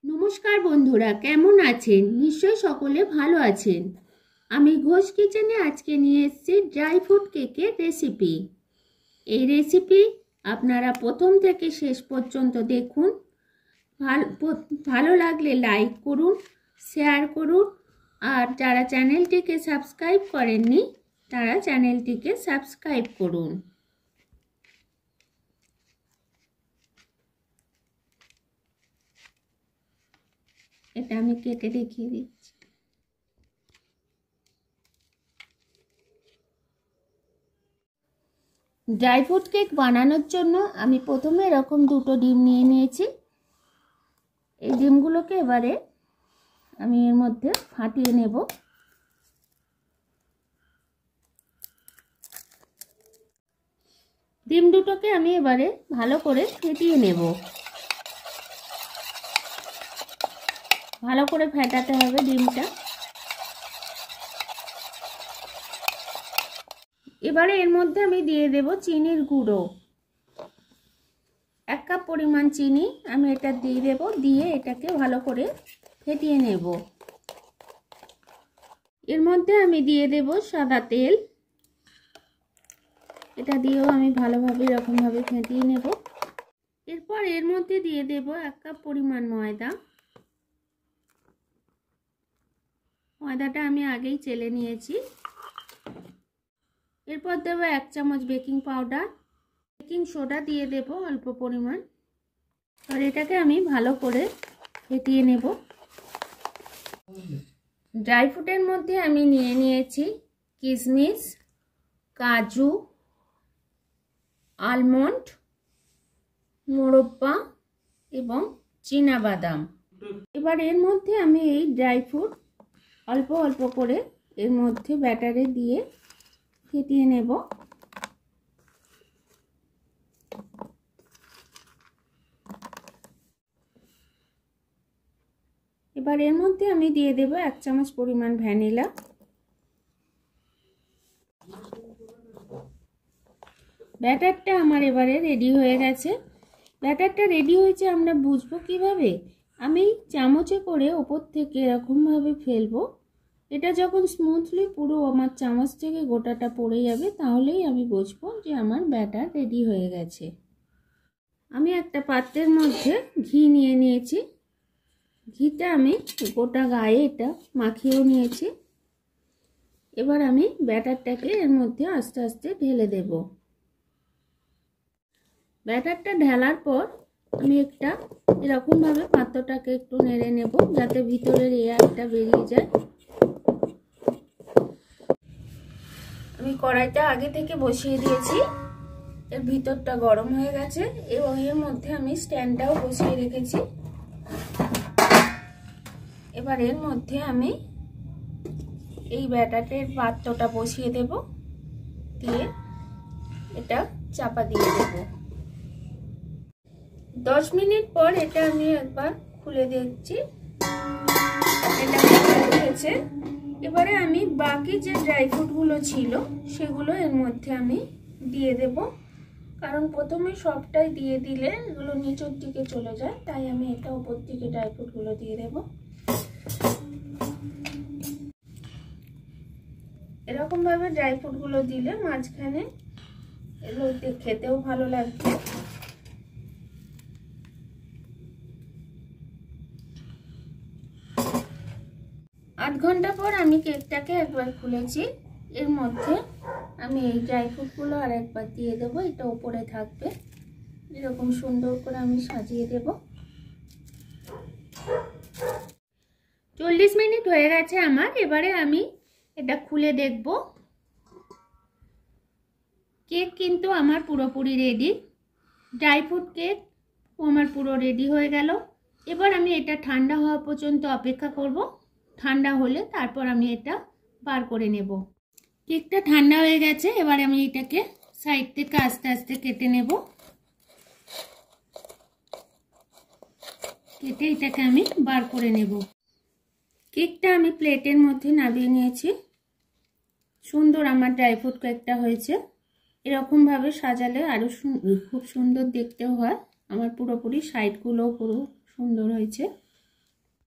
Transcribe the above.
নমস্কার বন্ধুরা, কেমন আছেন? নিশ্চয়ই সকলে ভালো আছেন। আমি ঘোষ কিচেনে আজকে নিয়ে এসেছি ড্রাই ফ্রুট কেকের রেসিপি। এই রেসিপি আপনারা প্রথম থেকে শেষ পর্যন্ত দেখুন। ভালো লাগলে লাইক করুন, শেয়ার করুন, আর যারা চ্যানেলটিকে সাবস্ক্রাইব করেননি তারা চ্যানেলটিকে সাবস্ক্রাইব করুন। এটা আমি কেটে দেখিয়ে দিচ্ছি। ড্রাই ফ্রুট কেক বানানোর জন্য আমি প্রথমে এরকম দুটো ডিম নিয়ে নিয়েছি। এই ডিমগুলোকে এবারে আমি এর মধ্যে ফাটিয়ে নেব। ডিম দুটোকে আমি এবারে ভালো করে ফেটিয়ে নেব। ভালো করে ফেটাতে হবে ডিমটা। এবারে এর মধ্যে আমি দিয়ে দেব চিনির গুঁড়ো। 1 কাপ পরিমাণ চিনি আমি এটা দিয়ে দেব। দিয়ে এটাকে ভালো করে ফেটিয়ে নেব। এর মধ্যে আমি দিয়ে দেব সাদা তেল। এটা দিয়েও আমি ভালোভাবে এরকমভাবে ফেটিয়ে নেব। এরপর এর মধ্যে দিয়ে দেব 1 কাপ পরিমাণ ময়দা। ময়দাটা আমি আগেই চেলে নিয়েছি। এরপর দেব 1 চামচ বেকিং পাউডার। বেকিং সোডা দিয়ে দেব অল্প পরিমাণ। আর এটাকে আমি ভালো করে ফেটিয়ে নেব। ড্রাই ফ্রুটের মধ্যে আমি নিয়ে নিয়েছি কিশমিশ, কাজু, আলমন্ড, মোরব্বা এবং চীনা বাদাম। এবার এর মধ্যে আমি এই ড্রাই ফ্রুট অল্প অল্প করে এর মধ্যে ব্যাটারে দিয়ে ফেটিয়ে নেব। এবার এর মধ্যে আমি দিয়ে দেব 1 চামচ পরিমাণ ভ্যানিলা। ব্যাটারটা আমার এবারে রেডি হয়ে গেছে। ব্যাটারটা রেডি হয়েছে আমরা বুঝবো কিভাবে? আমি চামচে করে ওপর থেকে এরকমভাবে ফেলবো। এটা যখন স্মুথলি পুরো আমার চামচ থেকে গোটাটা পড়ে যাবে তাহলেই আমি বুঝবো যে আমার ব্যাটার রেডি হয়ে গেছে। আমি একটা পাত্রের মধ্যে ঘি নিয়ে নিয়েছি। ঘিটা আমি গোটা গায়ে এটা মাখিয়েও নিয়েছি। এবার আমি ব্যাটারটাকে এর মধ্যে আস্তে আস্তে ঢেলে দেব। ব্যাটারটা ঢালার পর আমি একটা এরকমভাবে পাত্রটাকে একটু নেড়ে নেব যাতে ভিতরের এয়ারটা বেরিয়ে যায়। আমি কড়াইটা আগে থেকে বসিয়ে দিয়েছি। এর ভিতরটা গরম হয়ে গেছে এবং এর মধ্যে আমি স্ট্যান্ডটাও বসিয়ে রেখেছি। এবার এর মধ্যে আমি এই ব্যাটারের পাত্রটা বসিয়ে দেব। দিয়ে এটা চাপা দিয়ে দেব। 10 মিনিট পর এটা আমি একবার খুলে দেখছি। এটা হয়েছে। এবারে আমি বাকি যে ড্রাই ফ্রুটগুলো ছিল সেগুলো এর মধ্যে আমি দিয়ে দেব। কারণ প্রথমে সবটাই দিয়ে দিলে এগুলো নিচের দিকে চলে যায়, তাই আমি এটা উপর দিকে ড্রাই ফ্রুটগুলো দিয়ে দেব। এরকম ভাবে ড্রাই ফ্রুটগুলো দিলে মাঝখানে এগুলো খেতেও ভালো লাগবে। আধ ঘন্টা পর আমি কেকটাকে একবার খুলেছি। এর মধ্যে আমি এই ড্রাই ফ্রুটগুলো আর একবার দিয়ে দেবো। এটা উপরে থাকবে। এরকম সুন্দর করে আমি সাজিয়ে দেব। 40 মিনিট হয়ে গেছে আমার। এবারে আমি এটা খুলে দেখব। কেক কিন্তু আমার পুরোপুরি রেডি। ড্রাই ফ্রুট কেক আমার পুরো রেডি হয়ে গেল। এবার আমি এটা ঠান্ডা হওয়া পর্যন্ত অপেক্ষা করব। ঠান্ডা হলে তারপর আমি এটা বার করে নেব। কেকটা ঠান্ডা হয়ে গেছে। এবার আমি এটাকে সাইড থেকে আস্তে আস্তে কেটে নেব। কেটে এটাকে আমি বার করে নেব। কেকটা আমি প্লেটের মধ্যে নামিয়ে নিয়েছি। সুন্দর আমার ড্রাই ফ্রুট কেকটা হয়েছে। এরকম ভাবে সাজালে আরো খুব সুন্দর দেখতেও হয়। আমার পুরোপুরি সাইডগুলো পুরো সুন্দর হয়েছে।